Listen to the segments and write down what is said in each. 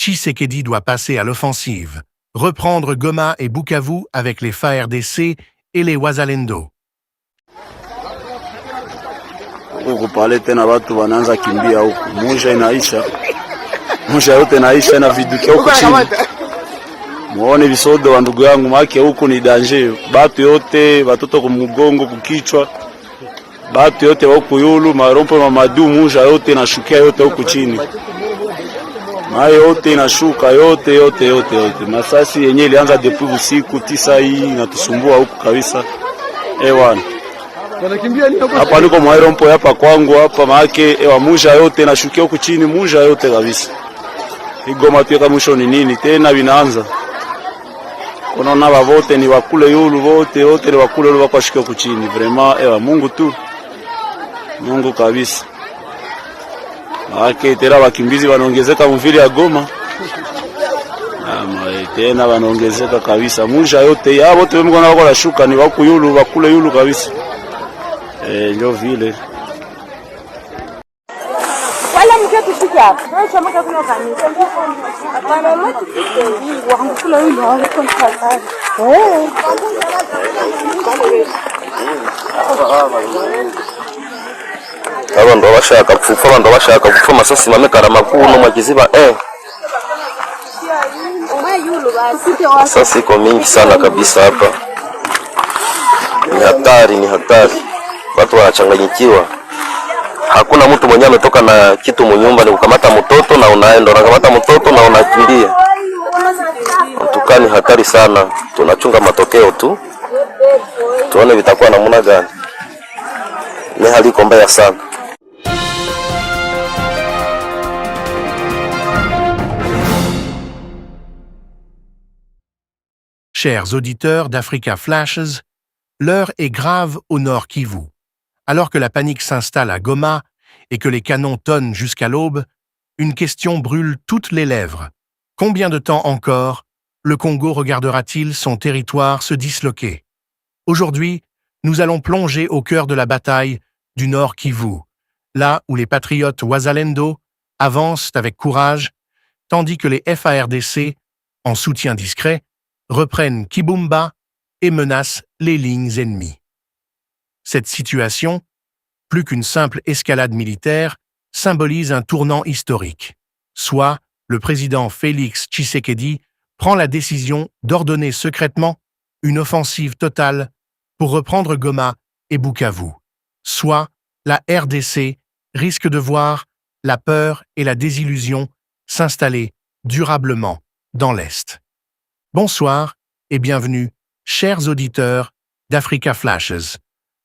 Tshisekedi doit passer à l'offensive, reprendre Goma et Bukavu avec les FARDC et les Wazalendo. Huku pale tena watu wanaanza kimbia huku, musha inaisha, musha yote inaisha na vidukia huku chini. Muone visodo wa ndugu yangu, make huku ni danger. Batu yote, watoto kumugongo, kukichwa, batu yote huku yulu, marompo mamadu, musha yote inashukia yote huku chini. Mayo yote inashuka yote. Masasi yenye ilianza depuis usiku 9 hii inatusumbua huku kabisa. Ewana. Hapa niko mwairompo hapa kwangu hapa maake musha yote inashukia huku chini, musha yote kabisa. Igoma tuweka mwisho ni nini tena vinaanza. Konaona vote ni wakule yulu wote ni wakule yulu wako shukia huku chini. Vraiment Mungu tu. Mungu kabisa. Maake tena wakimbizi wanaongezeka mvili ya Goma. Tena wanaongezeka kabisa. Musha yote ya wote wemgona wako nashuka ni wakule yulu kabisa. Ndio vile. Wala mke kushika hapa. Na chama kuna kanisa. Hapana mtu wangu kula yule wale kwa safari. Abantu bashaka gupfa masasi mamekara makuru no makiziba Sasa iko mingi sana kabisa hapa. Ni hatari. Watu wanachanganyikiwa. Hakuna mtu mwenye ametoka na kitu munyumba, ni kukamata mtoto na unaenda, unakamata mtoto na unakimbia. Tukani hatari sana. Tunachunga matokeo tu. Tuone vitakuwa namna gani. Ni hali iko mbaya sana. Chers auditeurs d'Africa Flashes, l'heure est grave au nord Kivu. Alors que la panique s'installe à Goma et que les canons tonnent jusqu'à l'aube, une question brûle toutes les lèvres. Combien de temps encore le Congo regardera-t-il son territoire se disloquer? Aujourd'hui, nous allons plonger au cœur de la bataille du nord Kivu, là où les patriotes Wazalendo avancent avec courage, tandis que les FARDC, en soutien discret, reprennent Kibumba et menacent les lignes ennemies. Cette situation, plus qu'une simple escalade militaire, symbolise un tournant historique. Soit le président Félix Tshisekedi prend la décision d'ordonner secrètement une offensive totale pour reprendre Goma et Bukavu. Soit la RDC risque de voir la peur et la désillusion s'installer durablement dans l'Est. Bonsoir et bienvenue, chers auditeurs d'Africa Flashes,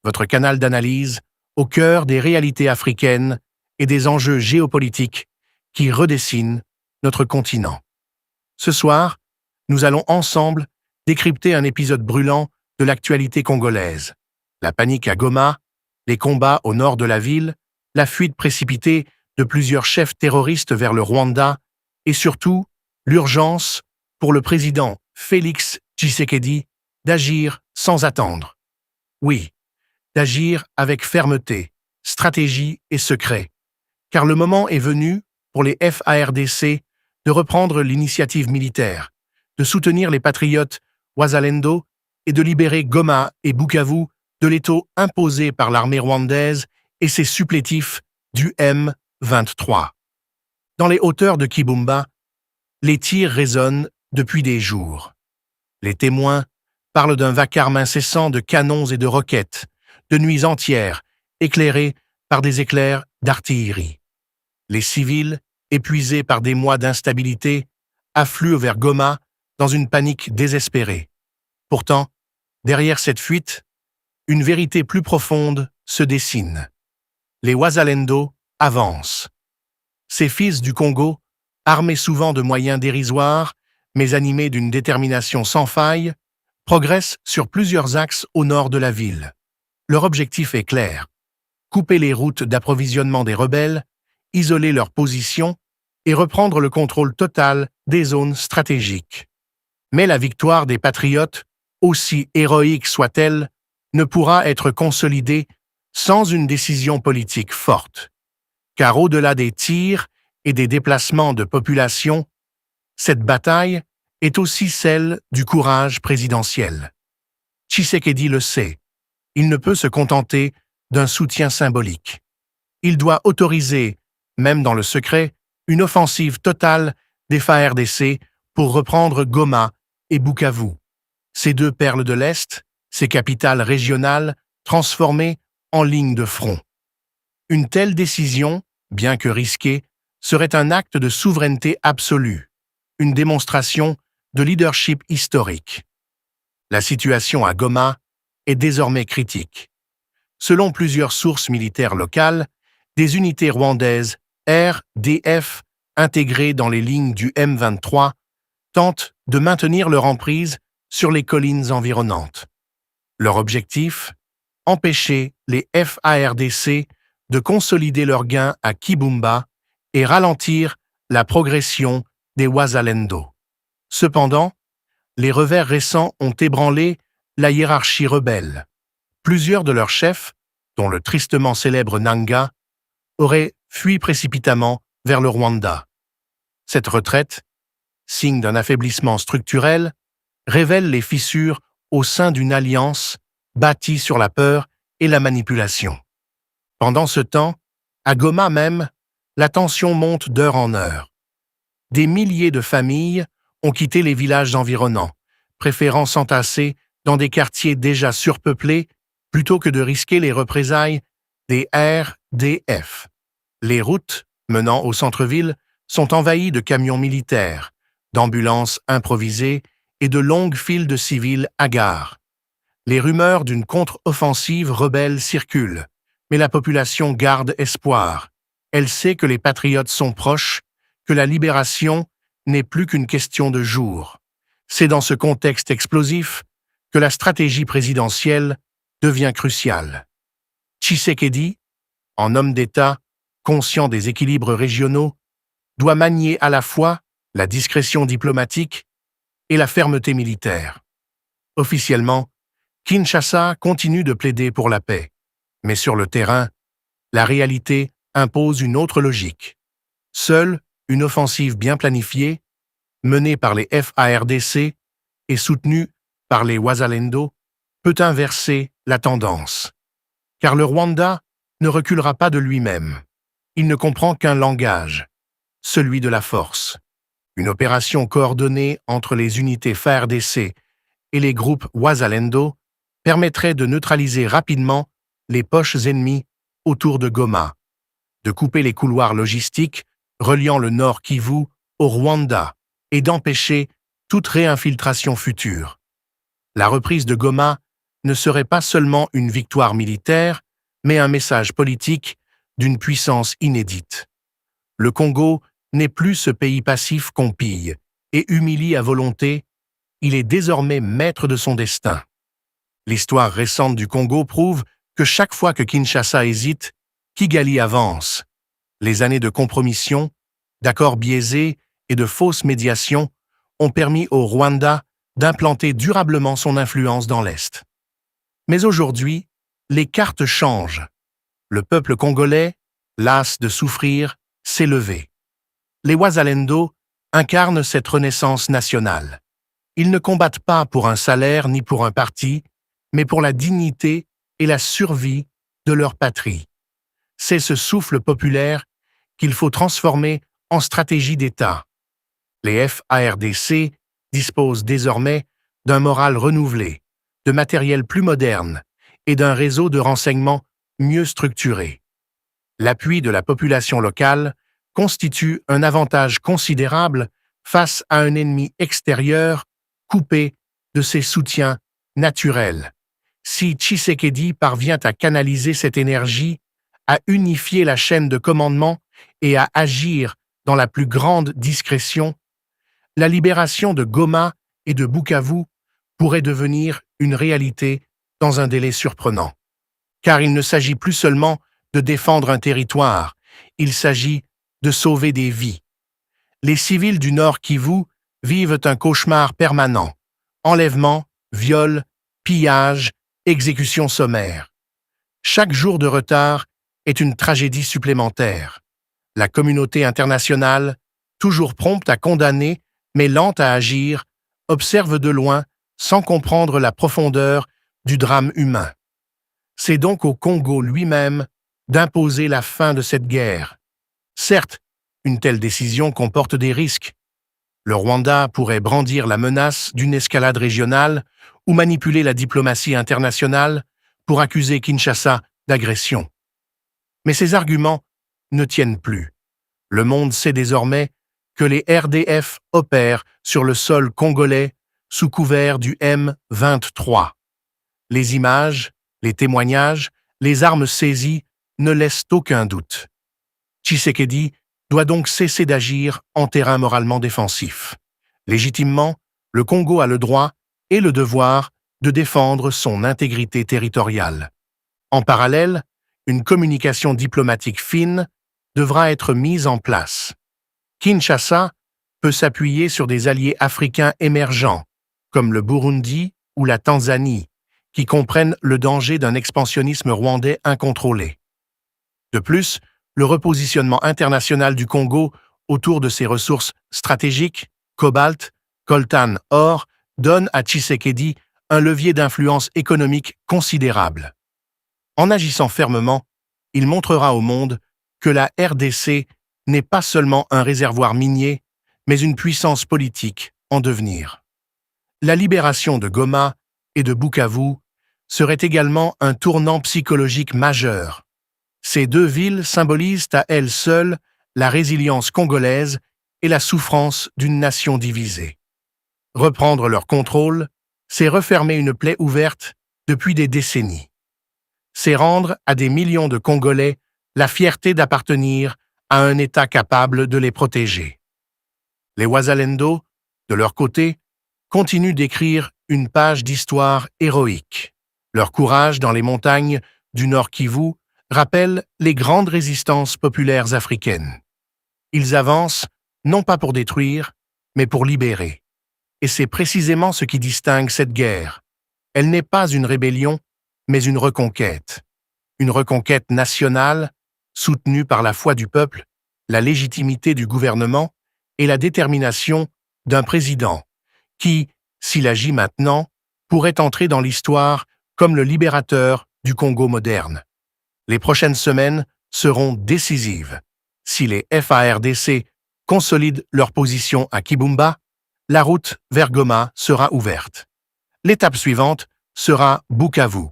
votre canal d'analyse au cœur des réalités africaines et des enjeux géopolitiques qui redessinent notre continent. Ce soir, nous allons ensemble décrypter un épisode brûlant de l'actualité congolaise. La panique à Goma, les combats au nord de la ville, la fuite précipitée de plusieurs chefs terroristes vers le Rwanda et surtout l'urgence pour le président Félix Tshisekedi d'agir sans attendre. Oui, d'agir avec fermeté, stratégie et secret, car le moment est venu pour les FARDC de reprendre l'initiative militaire, de soutenir les patriotes Wazalendo et de libérer Goma et Bukavu de l'étau imposé par l'armée rwandaise et ses supplétifs du M23. Dans les hauteurs de Kibumba, les tirs résonnent depuis des jours. Les témoins parlent d'un vacarme incessant de canons et de roquettes, de nuits entières, éclairées par des éclairs d'artillerie. Les civils, épuisés par des mois d'instabilité, affluent vers Goma dans une panique désespérée. Pourtant, derrière cette fuite, une vérité plus profonde se dessine. Les Wazalendo avancent. Ces fils du Congo, armés souvent de moyens dérisoires, mais animés d'une détermination sans faille, progressent sur plusieurs axes au nord de la ville. Leur objectif est clair: couper les routes d'approvisionnement des rebelles, isoler leur position et reprendre le contrôle total des zones stratégiques. Mais la victoire des patriotes, aussi héroïque soit-elle, ne pourra être consolidée sans une décision politique forte. Car au-delà des tirs et des déplacements de population, Cette bataille est aussi celle du courage présidentiel. Tshisekedi le sait. Il ne peut se contenter d'un soutien symbolique. Il doit autoriser, même dans le secret, une offensive totale des FARDC pour reprendre Goma et Bukavu, ces deux perles de l'Est, ces capitales régionales transformées en ligne de front. Une telle décision, bien que risquée, serait un acte de souveraineté absolue, une démonstration de leadership historique. La situation à Goma est désormais critique. Selon plusieurs sources militaires locales, des unités rwandaises RDF intégrées dans les lignes du M23 tentent de maintenir leur emprise sur les collines environnantes. Leur objectif? Empêcher les FARDC de consolider leurs gains à Kibumba et ralentir la progression des Wazalendo. Cependant, les revers récents ont ébranlé la hiérarchie rebelle. Plusieurs de leurs chefs, dont le tristement célèbre Nanga, auraient fui précipitamment vers le Rwanda. Cette retraite, signe d'un affaiblissement structurel, révèle les fissures au sein d'une alliance bâtie sur la peur et la manipulation. Pendant ce temps, à Goma même, la tension monte d'heure en heure. Des milliers de familles ont quitté les villages environnants, préférant s'entasser dans des quartiers déjà surpeuplés plutôt que de risquer les représailles des RDF. Les routes menant au centre-ville sont envahies de camions militaires, d'ambulances improvisées et de longues files de civils hagards. Les rumeurs d'une contre-offensive rebelle circulent, mais la population garde espoir. Elle sait que les patriotes sont proches, que la libération n'est plus qu'une question de jours. C'est dans ce contexte explosif que la stratégie présidentielle devient cruciale. Tshisekedi, en homme d'État, conscient des équilibres régionaux, doit manier à la fois la discrétion diplomatique et la fermeté militaire. Officiellement, Kinshasa continue de plaider pour la paix, mais sur le terrain, la réalité impose une autre logique. Seule une offensive bien planifiée, menée par les FARDC et soutenue par les Wazalendo, peut inverser la tendance. Car le Rwanda ne reculera pas de lui-même. Il ne comprend qu'un langage, celui de la force. Une opération coordonnée entre les unités FARDC et les groupes Wazalendo permettrait de neutraliser rapidement les poches ennemies autour de Goma, de couper les couloirs logistiques reliant le Nord Kivu au Rwanda et d'empêcher toute réinfiltration future. La reprise de Goma ne serait pas seulement une victoire militaire, mais un message politique d'une puissance inédite. Le Congo n'est plus ce pays passif qu'on pille et humilie à volonté, il est désormais maître de son destin. L'histoire récente du Congo prouve que chaque fois que Kinshasa hésite, Kigali avance. Les années de compromission, d'accords biaisés et de fausses médiations ont permis au Rwanda d'implanter durablement son influence dans l'Est. Mais aujourd'hui, les cartes changent. Le peuple congolais, las de souffrir, s'est levé. Les Wazalendo incarnent cette renaissance nationale. Ils ne combattent pas pour un salaire ni pour un parti, mais pour la dignité et la survie de leur patrie. C'est ce souffle populaire qu'il faut transformer en stratégie d'État. Les FARDC disposent désormais d'un moral renouvelé, de matériel plus moderne et d'un réseau de renseignement mieux structuré. L'appui de la population locale constitue un avantage considérable face à un ennemi extérieur coupé de ses soutiens naturels. Si Tshisekedi parvient à canaliser cette énergie, à unifier la chaîne de commandement et à agir dans la plus grande discrétion, la libération de Goma et de Bukavu pourrait devenir une réalité dans un délai surprenant. Car il ne s'agit plus seulement de défendre un territoire, il s'agit de sauver des vies. Les civils du Nord Kivu vivent un cauchemar permanent. Enlèvements, viols, pillages, exécutions sommaires. Chaque jour de retard est une tragédie supplémentaire. La communauté internationale, toujours prompte à condamner mais lente à agir, observe de loin sans comprendre la profondeur du drame humain. C'est donc au Congo lui-même d'imposer la fin de cette guerre. Certes, une telle décision comporte des risques. Le Rwanda pourrait brandir la menace d'une escalade régionale ou manipuler la diplomatie internationale pour accuser Kinshasa d'agression. Mais ces arguments ne tiennent plus. Le monde sait désormais que les RDF opèrent sur le sol congolais sous couvert du M23. Les images, les témoignages, les armes saisies ne laissent aucun doute. Tshisekedi doit donc cesser d'agir en terrain moralement défensif. Légitimement, le Congo a le droit et le devoir de défendre son intégrité territoriale. En parallèle, une communication diplomatique fine devra être mise en place. Kinshasa peut s'appuyer sur des alliés africains émergents, comme le Burundi ou la Tanzanie, qui comprennent le danger d'un expansionnisme rwandais incontrôlé. De plus, le repositionnement international du Congo autour de ses ressources stratégiques, cobalt, coltan, or, donne à Tshisekedi un levier d'influence économique considérable. En agissant fermement, il montrera au monde que la RDC n'est pas seulement un réservoir minier, mais une puissance politique en devenir. La libération de Goma et de Bukavu serait également un tournant psychologique majeur. Ces deux villes symbolisent à elles seules la résilience congolaise et la souffrance d'une nation divisée. Reprendre leur contrôle, c'est refermer une plaie ouverte depuis des décennies. C'est rendre à des millions de Congolais la fierté d'appartenir à un État capable de les protéger. Les Wazalendo, de leur côté, continuent d'écrire une page d'histoire héroïque. Leur courage dans les montagnes du Nord Kivu rappelle les grandes résistances populaires africaines. Ils avancent non pas pour détruire, mais pour libérer. Et c'est précisément ce qui distingue cette guerre. Elle n'est pas une rébellion, mais une reconquête. Une reconquête nationale, soutenue par la foi du peuple, la légitimité du gouvernement et la détermination d'un président qui, s'il agit maintenant, pourrait entrer dans l'histoire comme le libérateur du Congo moderne. Les prochaines semaines seront décisives. Si les FARDC consolident leur position à Kibumba, la route vers Goma sera ouverte. L'étape suivante sera Bukavu,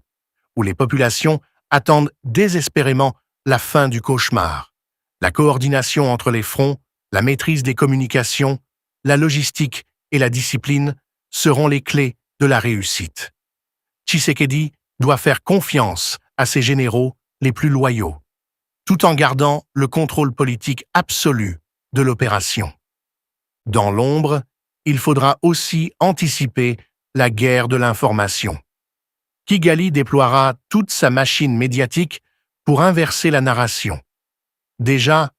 où les populations attendent désespérément la fin du cauchemar. La coordination entre les fronts, la maîtrise des communications, la logistique et la discipline seront les clés de la réussite. Tshisekedi doit faire confiance à ses généraux les plus loyaux, tout en gardant le contrôle politique absolu de l'opération. Dans l'ombre, il faudra aussi anticiper la guerre de l'information. Kigali déploiera toute sa machine médiatique pour inverser la narration. Déjà,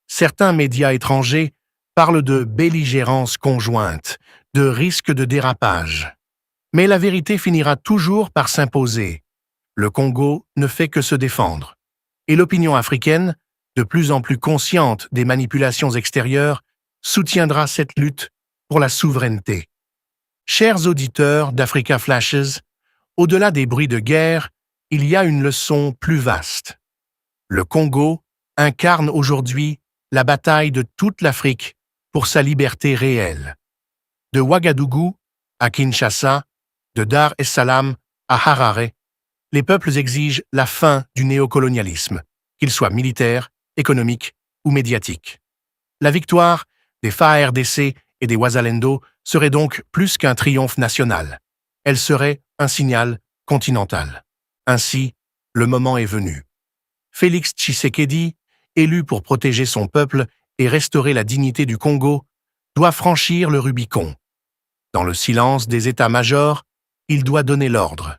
certains médias étrangers parlent de belligérance conjointe, de risque de dérapage. Mais la vérité finira toujours par s'imposer. Le Congo ne fait que se défendre. Et l'opinion africaine, de plus en plus consciente des manipulations extérieures, soutiendra cette lutte pour la souveraineté. Chers auditeurs d'Africa Flashes, au-delà des bruits de guerre, il y a une leçon plus vaste. Le Congo incarne aujourd'hui la bataille de toute l'Afrique pour sa liberté réelle. De Ouagadougou à Kinshasa, de Dar es Salaam à Harare, les peuples exigent la fin du néocolonialisme, qu'il soit militaire, économique ou médiatique. La victoire des FARDC et des Wazalendo serait donc plus qu'un triomphe national. Elle serait un signal continental. Ainsi, le moment est venu. Félix Tshisekedi, élu pour protéger son peuple et restaurer la dignité du Congo, doit franchir le Rubicon. Dans le silence des états-majors, il doit donner l'ordre.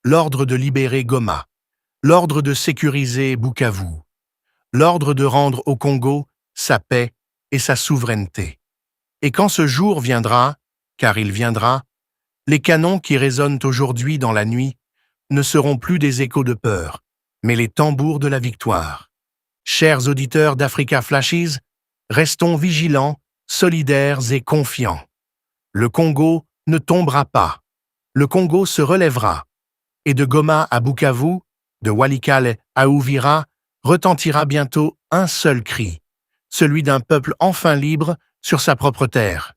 L'ordre de libérer Goma, l'ordre de sécuriser Bukavu, l'ordre de rendre au Congo sa paix et sa souveraineté. Et quand ce jour viendra, car il viendra, les canons qui résonnent aujourd'hui dans la nuit ne seront plus des échos de peur, mais les tambours de la victoire. Chers auditeurs d'Africa Flashes, restons vigilants solidaires et confiants. Le Congo ne tombera pas. Le Congo se relèvera. Et de Goma à Bukavu, de Walikale à Uvira, retentira bientôt un seul cri, celui d'un peuple enfin libre sur sa propre terre.